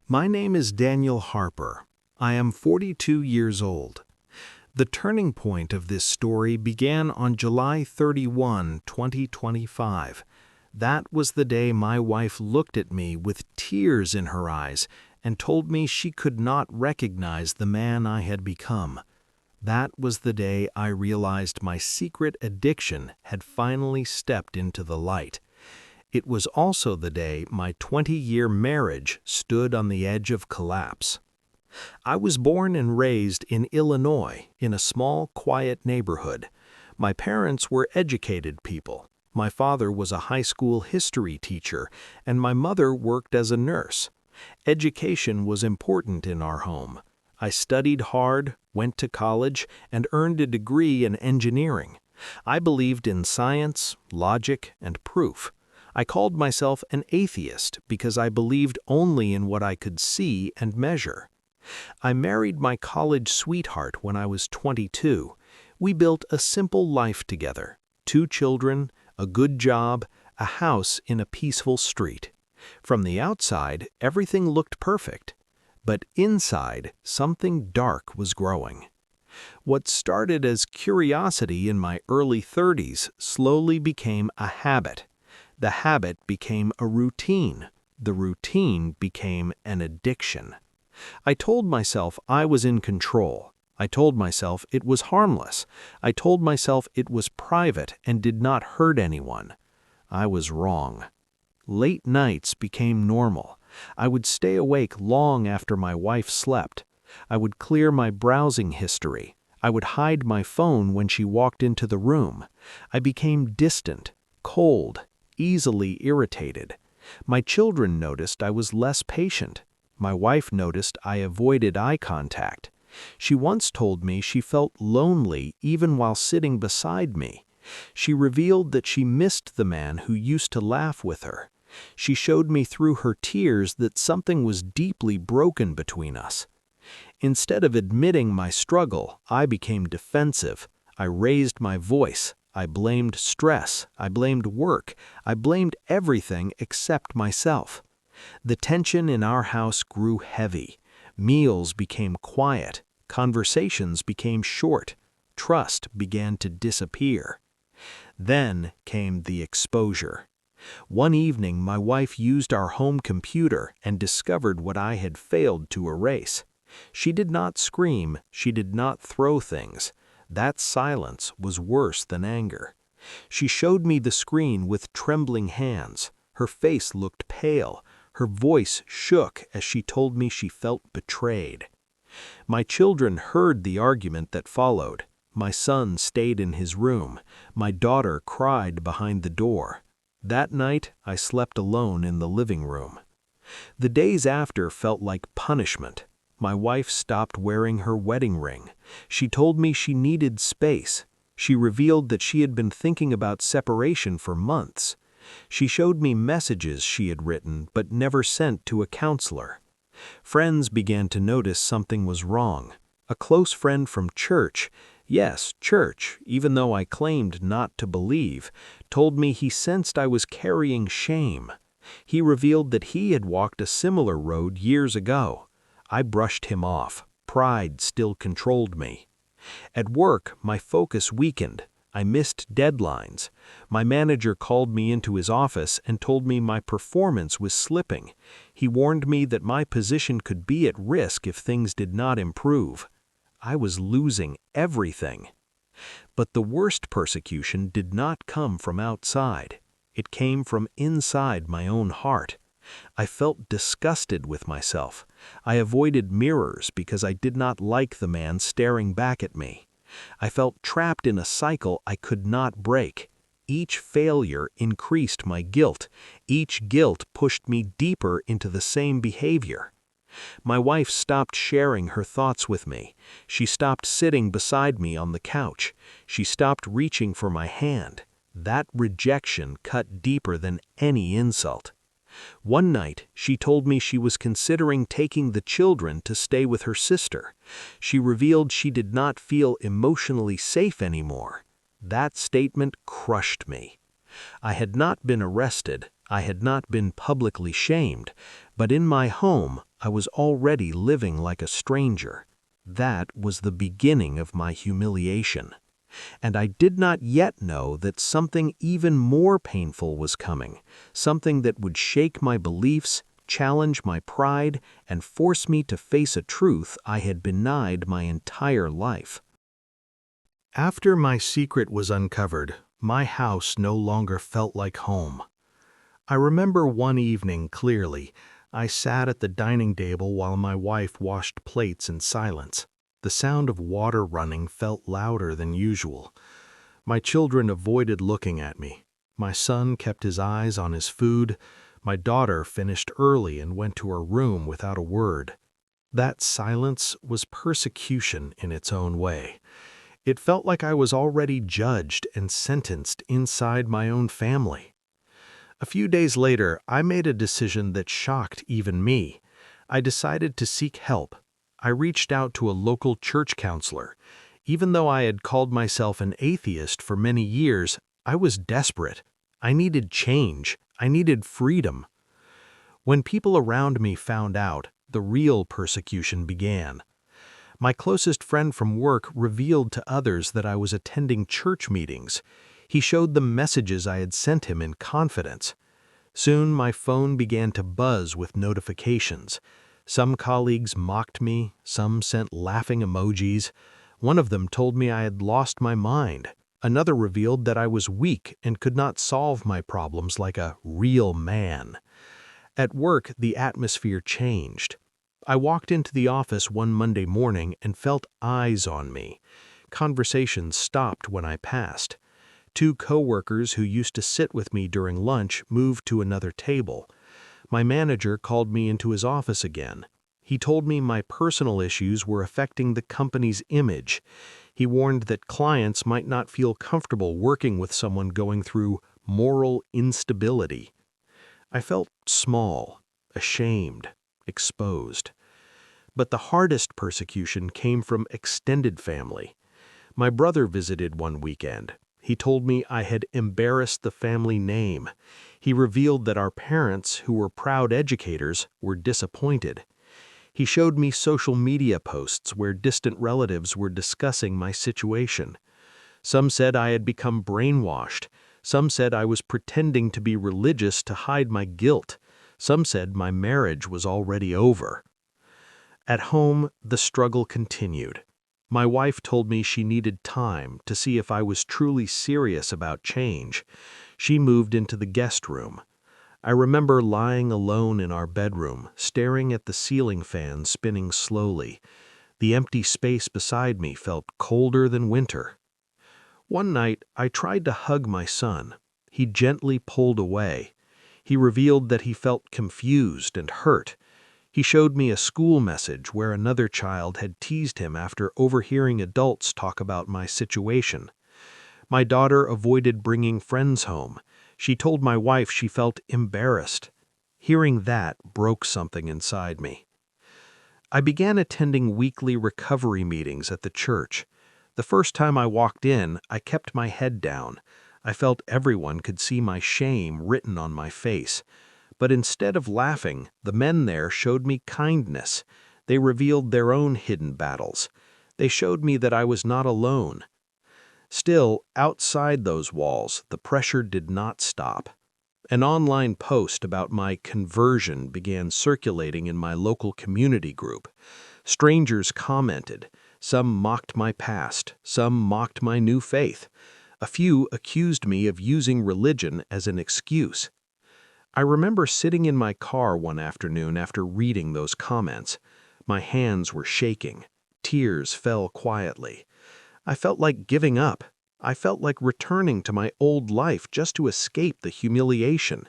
My name is Daniel Harper. I am 42 years old. The turning point of this story began on July 31, 2025. That was the day my wife looked at me with tears in her eyes and told me she could not recognize the man I had become. That was the day I realized my secret addiction had finally stepped into the light. It was also the day my 20-year marriage stood on the edge of collapse. I was born and raised in Illinois in a small, quiet neighborhood. My parents were educated people. My father was a high school history teacher, and my mother worked as a nurse. Education was important in our home. I studied hard, went to college, and earned a degree in engineering. I believed in science, logic, and proof. I called myself an atheist because I believed only in what I could see and measure. I married my college sweetheart when I was 22. We built a simple life together: 2 children, a good job, a house in a peaceful street. From the outside, everything looked perfect. But inside, something dark was growing. What started as curiosity in my early 30s slowly became a habit. The habit became a routine. The routine became an addiction. I told myself I was in control. I told myself it was harmless. I told myself it was private and did not hurt anyone. I was wrong. Late nights became normal. I would stay awake long after my wife slept. I would clear my browsing history. I would hide my phone when she walked into the room. I became distant, cold, easily irritated. My children noticed I was less patient. My wife noticed I avoided eye contact. She once told me she felt lonely even while sitting beside me. She revealed that she missed the man who used to laugh with her. She showed me through her tears that something was deeply broken between us. Instead of admitting my struggle, I became defensive. I raised my voice. I blamed stress. I blamed work. I blamed everything except myself. The tension in our house grew heavy. Meals became quiet. Conversations became short. Trust began to disappear. Then came the exposure. One evening, my wife used our home computer and discovered what I had failed to erase. She did not scream. She did not throw things. That silence was worse than anger. She showed me the screen with trembling hands. Her face looked pale. Her voice shook as she told me she felt betrayed. My children heard the argument that followed. My son stayed in his room. My daughter cried behind the door. That night, I slept alone in the living room. The days after felt like punishment. My wife stopped wearing her wedding ring. She told me she needed space. She revealed that she had been thinking about separation for months. She showed me messages she had written but never sent to a counselor. Friends began to notice something was wrong. A close friend from church, yes, church, even though I claimed not to believe, told me he sensed I was carrying shame. He revealed that he had walked a similar road years ago. I brushed him off. Pride still controlled me. At work, my focus weakened. I missed deadlines. My manager called me into his office and told me my performance was slipping. He warned me that my position could be at risk if things did not improve. I was losing everything. But the worst persecution did not come from outside. It came from inside my own heart. I felt disgusted with myself. I avoided mirrors because I did not like the man staring back at me. I felt trapped in a cycle I could not break. Each failure increased my guilt. Each guilt pushed me deeper into the same behavior. My wife stopped sharing her thoughts with me. She stopped sitting beside me on the couch. She stopped reaching for my hand. That rejection cut deeper than any insult. One night, she told me she was considering taking the children to stay with her sister. She revealed she did not feel emotionally safe anymore. That statement crushed me. I had not been arrested. I had not been publicly shamed. But in my home, I was already living like a stranger. That was the beginning of my humiliation. And I did not yet know that something even more painful was coming, something that would shake my beliefs, challenge my pride, and force me to face a truth I had denied my entire life. After my secret was uncovered, my house no longer felt like home. I remember one evening clearly. I sat at the dining table while my wife washed plates in silence. The sound of water running felt louder than usual. My children avoided looking at me. My son kept his eyes on his food. My daughter finished early and went to her room without a word. That silence was persecution in its own way. It felt like I was already judged and sentenced inside my own family. A few days later, I made a decision that shocked even me. I decided to seek help. I reached out to a local church counselor. Even though I had called myself an atheist for many years, I was desperate. I needed change. I needed freedom. When people around me found out, the real persecution began. My closest friend from work revealed to others that I was attending church meetings. He showed them messages I had sent him in confidence. Soon my phone began to buzz with notifications. Some colleagues mocked me, some sent laughing emojis. One of them told me I had lost my mind. Another revealed that I was weak and could not solve my problems like a real man. At work, the atmosphere changed. I walked into the office one Monday morning and felt eyes on me. Conversations stopped when I passed. Two coworkers who used to sit with me during lunch moved to another table. My manager called me into his office again. He told me my personal issues were affecting the company's image. He warned that clients might not feel comfortable working with someone going through moral instability. I felt small, ashamed, exposed. But the hardest persecution came from extended family. My brother visited one weekend. He told me I had embarrassed the family name. He revealed that our parents, who were proud educators, were disappointed. He showed me social media posts where distant relatives were discussing my situation. Some said I had become brainwashed. Some said I was pretending to be religious to hide my guilt. Some said my marriage was already over. At home, the struggle continued. My wife told me she needed time to see if I was truly serious about change. She moved into the guest room. I remember lying alone in our bedroom, staring at the ceiling fan spinning slowly. The empty space beside me felt colder than winter. One night, I tried to hug my son. He gently pulled away. He revealed that he felt confused and hurt. He showed me a school message where another child had teased him after overhearing adults talk about my situation. My daughter avoided bringing friends home. She told my wife she felt embarrassed. Hearing that broke something inside me. I began attending weekly recovery meetings at the church. The first time I walked in, I kept my head down. I felt everyone could see my shame written on my face. But instead of laughing, the men there showed me kindness. They revealed their own hidden battles. They showed me that I was not alone. Still, outside those walls, the pressure did not stop. An online post about my conversion began circulating in my local community group. Strangers commented. Some mocked my past. Some mocked my new faith. A few accused me of using religion as an excuse. I remember sitting in my car one afternoon after reading those comments. My hands were shaking. Tears fell quietly. I felt like giving up. I felt like returning to my old life just to escape the humiliation.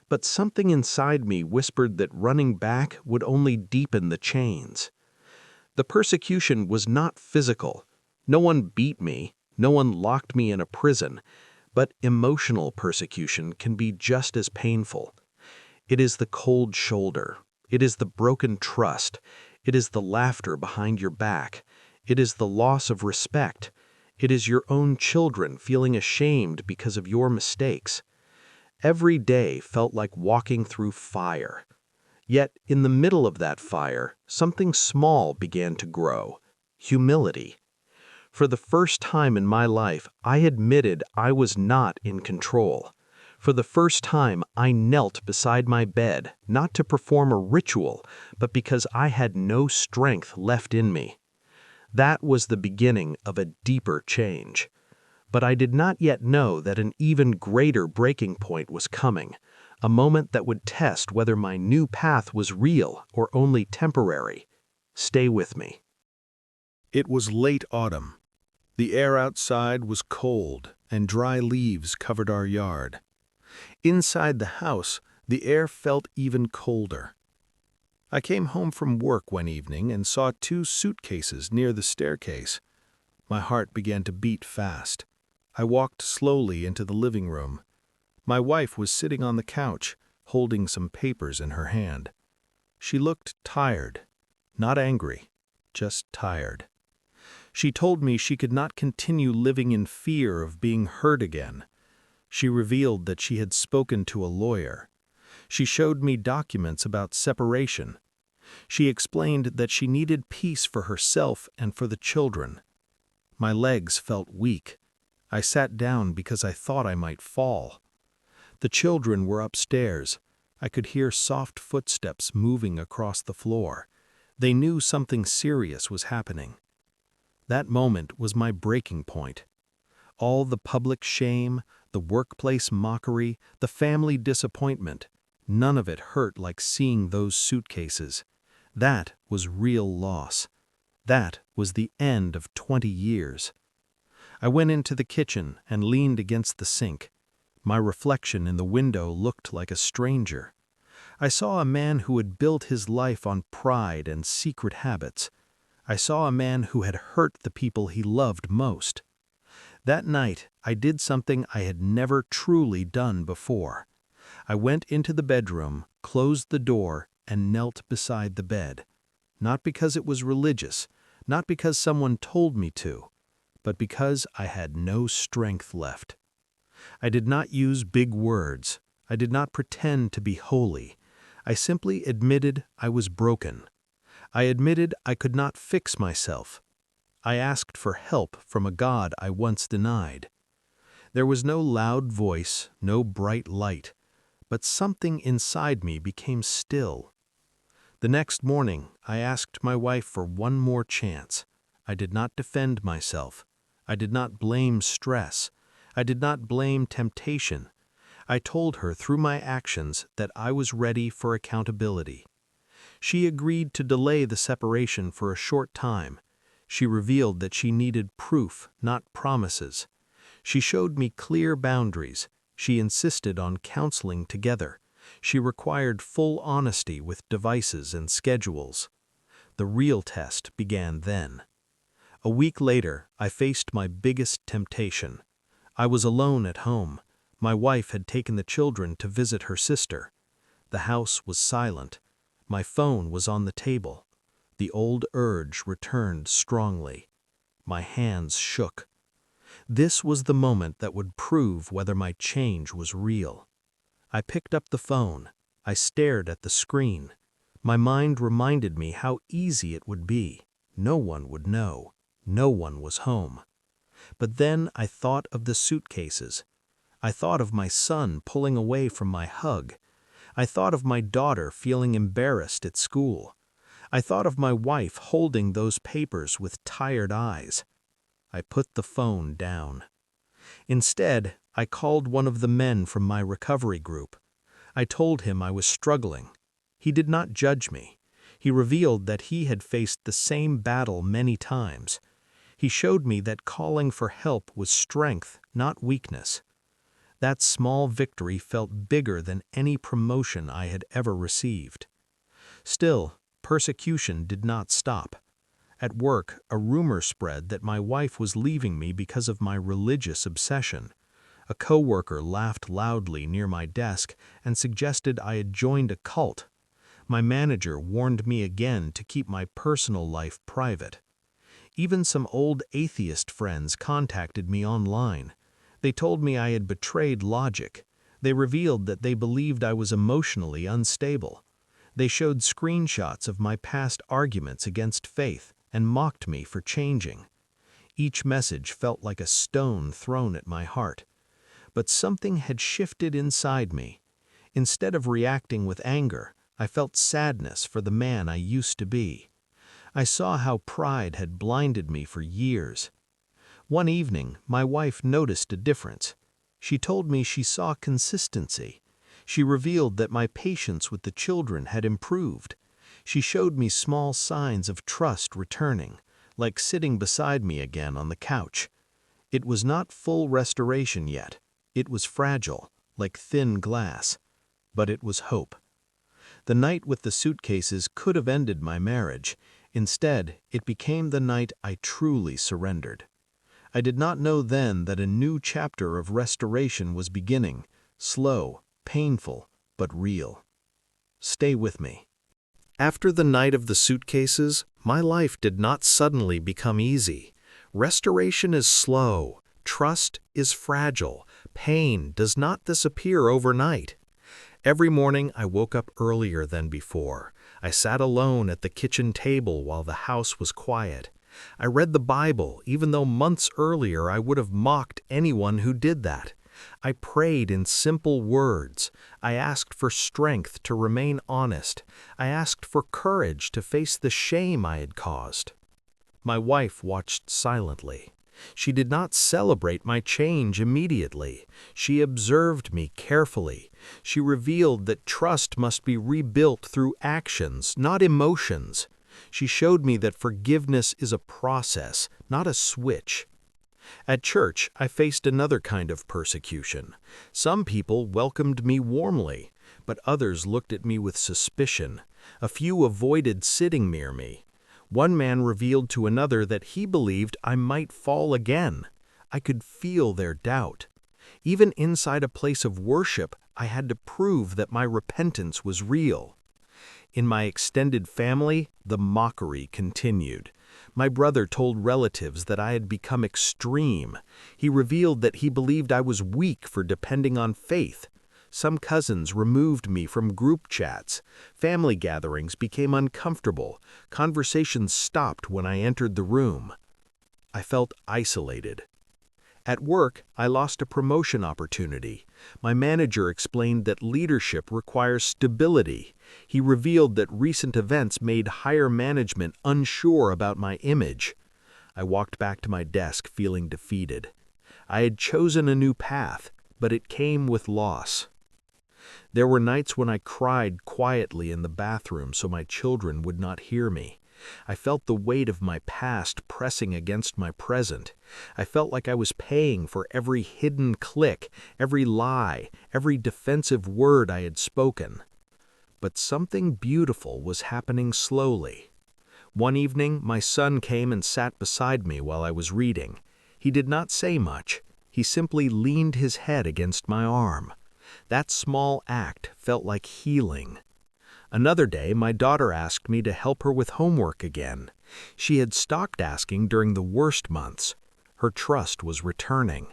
But something inside me whispered that running back would only deepen the chains. The persecution was not physical. No one beat me. No one locked me in a prison. But emotional persecution can be just as painful. It is the cold shoulder. It is the broken trust. It is the laughter behind your back. It is the loss of respect. It is your own children feeling ashamed because of your mistakes. Every day felt like walking through fire. Yet, in the middle of that fire, something small began to grow: humility. For the first time in my life, I admitted I was not in control. For the first time, I knelt beside my bed, not to perform a ritual, but because I had no strength left in me. That was the beginning of a deeper change. But I did not yet know that an even greater breaking point was coming, a moment that would test whether my new path was real or only temporary. Stay with me. It was late autumn. The air outside was cold, and dry leaves covered our yard. Inside the house, the air felt even colder. I came home from work one evening and saw 2 suitcases near the staircase. My heart began to beat fast. I walked slowly into the living room. My wife was sitting on the couch, holding some papers in her hand. She looked tired, not angry, just tired. She told me she could not continue living in fear of being hurt again. She revealed that she had spoken to a lawyer. She showed me documents about separation. She explained that she needed peace for herself and for the children. My legs felt weak. I sat down because I thought I might fall. The children were upstairs. I could hear soft footsteps moving across the floor. They knew something serious was happening. That moment was my breaking point. All the public shame, the workplace mockery, the family disappointment, none of it hurt like seeing those suitcases. That was real loss. That was the end of 20 years. I went into the kitchen and leaned against the sink. My reflection in the window looked like a stranger. I saw a man who had built his life on pride and secret habits. I saw a man who had hurt the people he loved most. That night, I did something I had never truly done before. I went into the bedroom, closed the door, and knelt beside the bed. Not because it was religious, not because someone told me to, but because I had no strength left. I did not use big words. I did not pretend to be holy. I simply admitted I was broken. I admitted I could not fix myself. I asked for help from a God I once denied. There was no loud voice, no bright light, but something inside me became still. The next morning, I asked my wife for one more chance. I did not defend myself. I did not blame stress. I did not blame temptation. I told her through my actions that I was ready for accountability. She agreed to delay the separation for a short time. She revealed that she needed proof, not promises. She showed me clear boundaries. She insisted on counseling together. She required full honesty with devices and schedules. The real test began then. A week later, I faced my biggest temptation. I was alone at home. My wife had taken the children to visit her sister. The house was silent. My phone was on the table. The old urge returned strongly. My hands shook. This was the moment that would prove whether my change was real. I picked up the phone. I stared at the screen. My mind reminded me how easy it would be. No one would know. No one was home. But then I thought of the suitcases. I thought of my son pulling away from my hug. I thought of my daughter feeling embarrassed at school. I thought of my wife holding those papers with tired eyes. I put the phone down. Instead, I called one of the men from my recovery group. I told him I was struggling. He did not judge me. He revealed that he had faced the same battle many times. He showed me that calling for help was strength, not weakness. That small victory felt bigger than any promotion I had ever received. Still, persecution did not stop. At work, a rumor spread that my wife was leaving me because of my religious obsession. A coworker laughed loudly near my desk and suggested I had joined a cult. My manager warned me again to keep my personal life private. Even some old atheist friends contacted me online. They told me I had betrayed logic. They revealed that they believed I was emotionally unstable. They showed screenshots of my past arguments against faith and mocked me for changing. Each message felt like a stone thrown at my heart. But something had shifted inside me. Instead of reacting with anger, I felt sadness for the man I used to be. I saw how pride had blinded me for years. One evening, my wife noticed a difference. She told me she saw consistency. She revealed that my patience with the children had improved. She showed me small signs of trust returning, like sitting beside me again on the couch. It was not full restoration yet. It was fragile, like thin glass. But it was hope. The night with the suitcases could have ended my marriage. Instead, it became the night I truly surrendered. I did not know then that a new chapter of restoration was beginning, slow, painful, but real. Stay with me. After the night of the suitcases, my life did not suddenly become easy. Restoration is slow, trust is fragile, pain does not disappear overnight. Every morning I woke up earlier than before. I sat alone at the kitchen table while the house was quiet. I read the Bible, even though months earlier I would have mocked anyone who did that. I prayed in simple words. I asked for strength to remain honest. I asked for courage to face the shame I had caused. My wife watched silently. She did not celebrate my change immediately. She observed me carefully. She revealed that trust must be rebuilt through actions, not emotions. She showed me that forgiveness is a process, not a switch. At church, I faced another kind of persecution. Some people welcomed me warmly, but others looked at me with suspicion. A few avoided sitting near me. One man revealed to another that he believed I might fall again. I could feel their doubt. Even inside a place of worship, I had to prove that my repentance was real. In my extended family, the mockery continued. My brother told relatives that I had become extreme. He revealed that he believed I was weak for depending on faith. Some cousins removed me from group chats. Family gatherings became uncomfortable. Conversations stopped when I entered the room. I felt isolated. At work, I lost a promotion opportunity. My manager explained that leadership requires stability. He revealed that recent events made higher management unsure about my image. I walked back to my desk feeling defeated. I had chosen a new path, but it came with loss. There were nights when I cried quietly in the bathroom so my children would not hear me. I felt the weight of my past pressing against my present. I felt like I was paying for every hidden click, every lie, every defensive word I had spoken. But something beautiful was happening slowly. One evening, my son came and sat beside me while I was reading. He did not say much. He simply leaned his head against my arm. That small act felt like healing. Another day, my daughter asked me to help her with homework again. She had stopped asking during the worst months. Her trust was returning.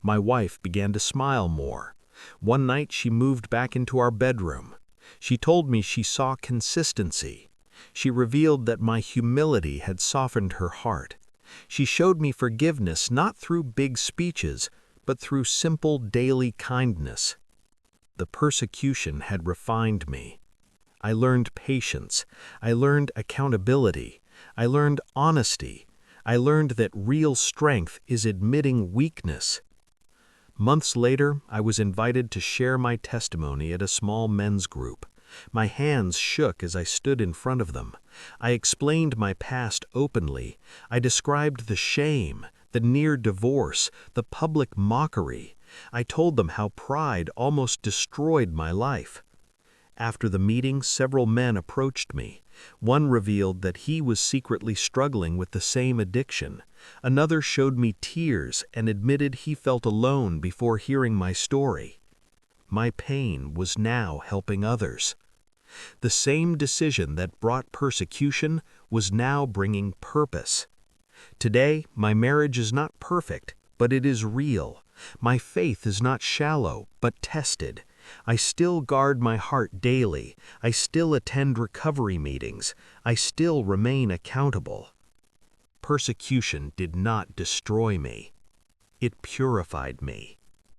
My wife began to smile more. One night, she moved back into our bedroom. She told me she saw consistency. She revealed that my humility had softened her heart. She showed me forgiveness not through big speeches, but through simple daily kindness. The persecution had refined me. I learned patience. I learned accountability. I learned honesty. I learned that real strength is admitting weakness. Months later, I was invited to share my testimony at a small men's group. My hands shook as I stood in front of them. I explained my past openly. I described the shame, the near divorce, the public mockery. I told them how pride almost destroyed my life. After the meeting, several men approached me. One revealed that he was secretly struggling with the same addiction. Another showed me tears and admitted he felt alone before hearing my story. My pain was now helping others. The same decision that brought persecution was now bringing purpose. Today, my marriage is not perfect, but it is real. My faith is not shallow, but tested. I still guard my heart daily. I still attend recovery meetings. I still remain accountable. Persecution did not destroy me. It purified me.